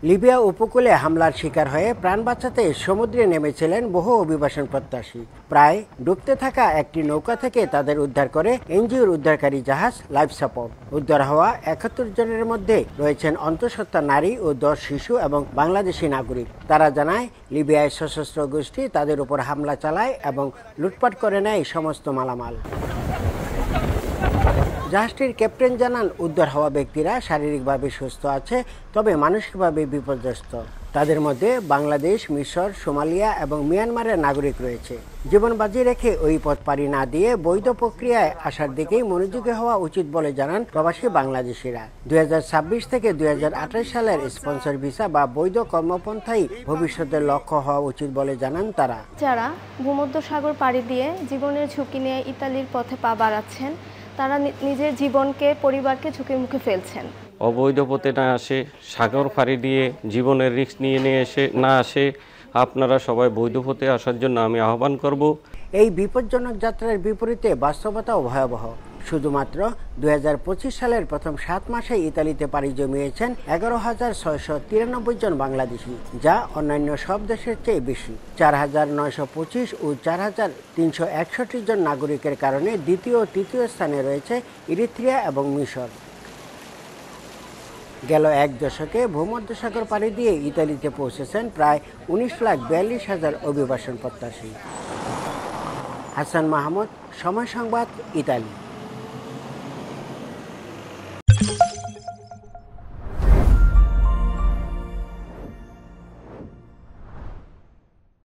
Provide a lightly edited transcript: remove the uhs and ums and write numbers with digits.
Libya উপকূলে হামলার শিকার হয়ে প্রাণ বাঁচাতে সমুদ্রে নেমেছিলেন বহু অভিবাসন প্রত্যাশী। প্রায় ডুবতে থাকা একটি নৌকা থেকে তাদের উদ্ধার করে এনজিওর উদ্ধারকারী জাহাজ লাইফ সাপোর্ট। উদ্ধার হওয়া ৭১ জনের মধ্যে রয়েছেন অন্তঃসত্ত্বা নারী ও ১০ শিশু এবং বাংলাদেশি নাগরিক। তারা জানায়, লিবিয়ায় সশস্ত্র গোষ্ঠী তাদের উপর হামলা চালায় এবং লুটপাট করে নেয় সমস্ত মালামাল। জাহাজটির ক্যাপ্টেন জানান, উদ্ধার হওয়া ব্যক্তিরা শারীরিকভাবে সুস্থ আছে, তবে মানসিকভাবে বিপর্যস্ত। তাদের মধ্যে বাংলাদেশ, মিশর, সোমালিয়া এবং মিয়ানমারের নাগরিক রয়েছে। জীবন বাজি রেখে ওই পথ পাড়ি না দিয়ে বৈধ প্রক্রিয়ায় আসার দিকেই মনোযোগী হওয়া উচিত বলে জানান প্রবাসী বাংলাদেশিরা। ২০২৬ থেকে ২০২৮ সালের স্পন্সর ভিসা বা বৈধ কর্মপন্থাই ভবিষ্যতের লক্ষ্য হওয়া উচিত বলে জানান তারা। যারা ভূমধ্যসাগর পাড়ি দিয়ে জীবনের ঝুঁকি নিয়ে ইতালির পথে পা বাড়াচ্ছেন, তারা নিজের জীবনকে, পরিবারকে ঝুঁকির মুখে ফেলছেন। অবৈধ পথে না আসে, সাগর পাড়ি দিয়ে জীবনের রিস্ক নিয়ে না আসে, আপনারা সবাই বৈধ পথে আসার জন্য আমি আহ্বান করব। এই বিপজ্জনক যাত্রার বিপরীতে বাস্তবতাও ভয়াবহ। শুধুমাত্র ২০২৫ সালের প্রথম ৭ মাসে ইতালিতে পাড়ি জমিয়েছেন ১১,৬৯৩ জন বাংলাদেশি, যা অন্যান্য সব দেশের চেয়ে বেশি। ৪,৯২৫ ও ৪,৩৬১ জন নাগরিকের কারণে দ্বিতীয় ও তৃতীয় স্থানে রয়েছে ইরিত্রিয়া এবং মিশর। গেল এক দশকে ভূমধ্যসাগর পাড়ি দিয়ে ইতালিতে পৌঁছেছেন প্রায় ১৯,৪২,০০০ অভিবাসন প্রত্যাশী। হাসান মাহমুদ, সময় সংবাদ, ইতালি।